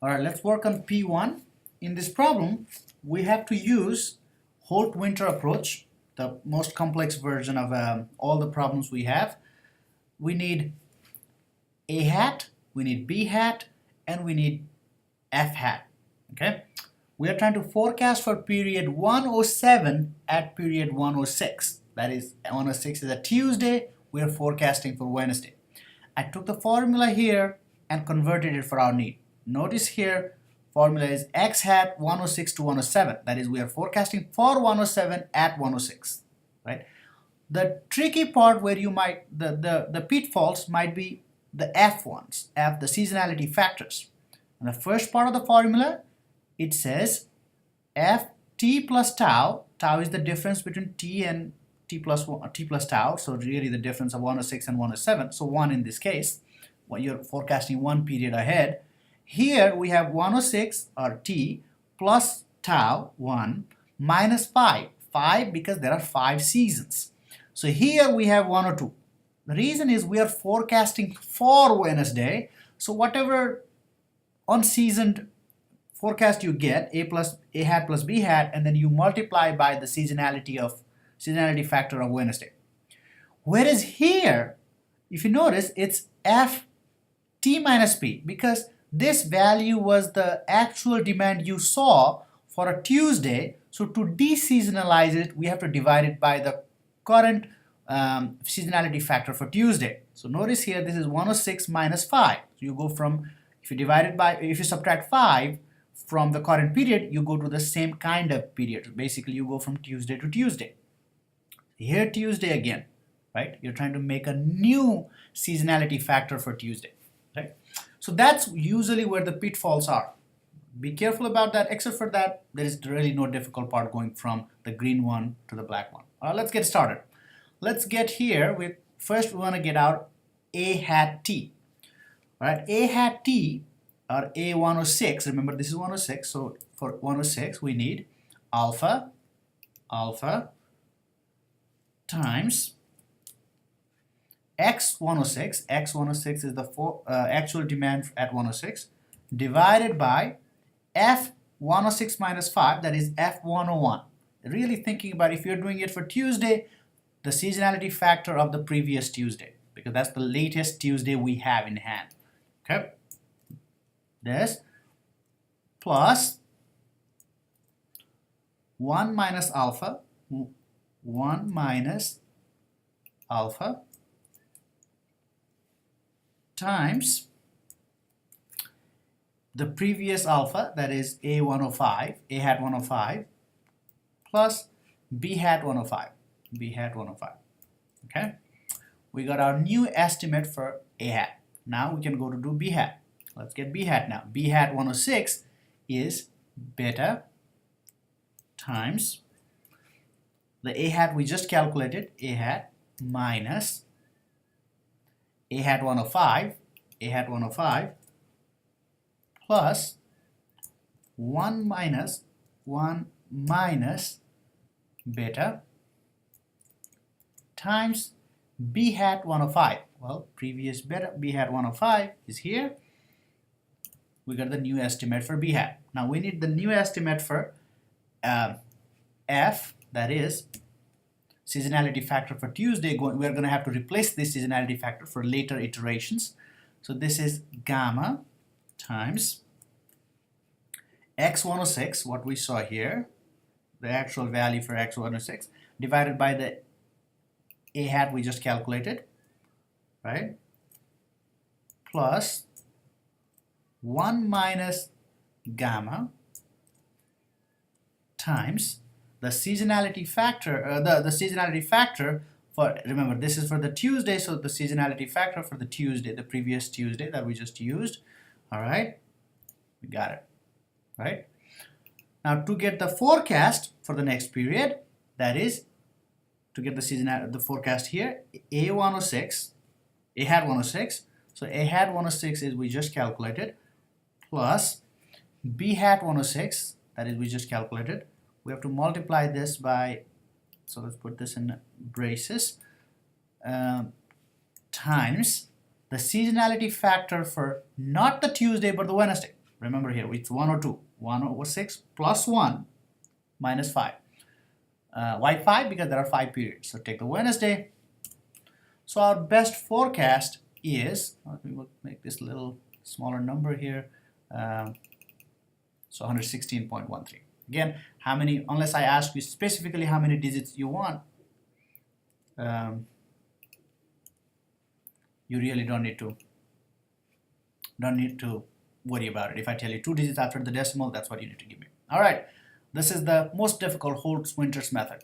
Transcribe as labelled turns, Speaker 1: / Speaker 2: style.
Speaker 1: Alright, let's work on P1. In this problem, we have to use Holt-Winter approach, the most complex version of all the problems we have. We need A hat, we need B hat, and we need F hat. Okay? We are trying to forecast for period 107 at period 106. That is, 106 is a Tuesday, we are forecasting for Wednesday. I took the formula here and converted it for our need. Notice here, formula is x hat 106 to 107. That is, we are forecasting for 107 at 106, right? The tricky part where you might, the pitfalls might be the F ones, the seasonality factors. And the first part of the formula, it says F t plus tau. Tau is the difference between t and t plus tau. So really the difference of 106 and 107. So 1 in this case, when you're forecasting one period ahead. Here we have 106 or t plus tau 1 minus 5. 5 because there are 5 seasons. So here we have 102. The reason is we are forecasting for Wednesday. So whatever unseasoned forecast you get, A hat plus B hat, and then you multiply by the seasonality factor of Wednesday. Whereas here, if you notice, it's F t minus P because this value was the actual demand you saw for a Tuesday. So to deseasonalize it, we have to divide it by the current seasonality factor for Tuesday. So notice here, this is 106 minus 5. So you go from, if you subtract 5 from the current period, you go to the same kind of period. Basically, you go from Tuesday to Tuesday. Here, Tuesday again, right? You're trying to make a new seasonality factor for Tuesday, right? So that's usually where the pitfalls are. Be careful about that. Except for that, there is really no difficult part going from the green one to the black one. All right, let's get started. Let's get here with, first we want to get out A hat t. All right, A hat t or A106, remember this is 106, so for 106 we need alpha times x106, x106 is the actual demand at 106, divided by f106 minus 5, that is f101. Really thinking about if you're doing it for Tuesday, the seasonality factor of the previous Tuesday, because that's the latest Tuesday we have in hand. Okay, this plus 1 minus alpha, 1 minus alpha times the previous alpha, that is A105, A hat 105, plus B hat 105, B hat 105. Okay, we got our new estimate for A hat. Now we can go to do B hat. Let's get B hat now. B hat 106 is beta times the A hat we just calculated, A hat minus A hat 105, A hat 105 plus 1 minus beta times B hat 105. Well, previous beta, B hat 105 is here. We got the new estimate for B hat. Now we need the new estimate for F, that is seasonality factor for Tuesday. We're going to have to replace this seasonality factor for later iterations. So this is gamma times x106, what we saw here, the actual value for x106, divided by the A hat we just calculated, right? Plus 1 minus gamma times the seasonality factor, the seasonality factor for, remember this is for the Tuesday, so the seasonality factor for the Tuesday, the previous Tuesday that we just used. All right, we got it, right? Now to get the forecast for the next period, that is to get the forecast here, A106, A hat 106, so A hat 106 is we just calculated, plus B hat 106, that is we just calculated. We have to multiply this by, so let's put this in braces, times the seasonality factor for not the Tuesday but the Wednesday. Remember here, it's 1 or 2. 1 over 6 plus 1 minus 5. Why 5? Because there are 5 periods. So take the Wednesday. So our best forecast is, let me make this a little smaller number here. So 116.13. Again, how many, unless I ask you specifically how many digits you want, you really don't need to worry about it. If I tell you 2 digits after the decimal, that's what you need to give me. All right, this is the most difficult Holt-Winters method.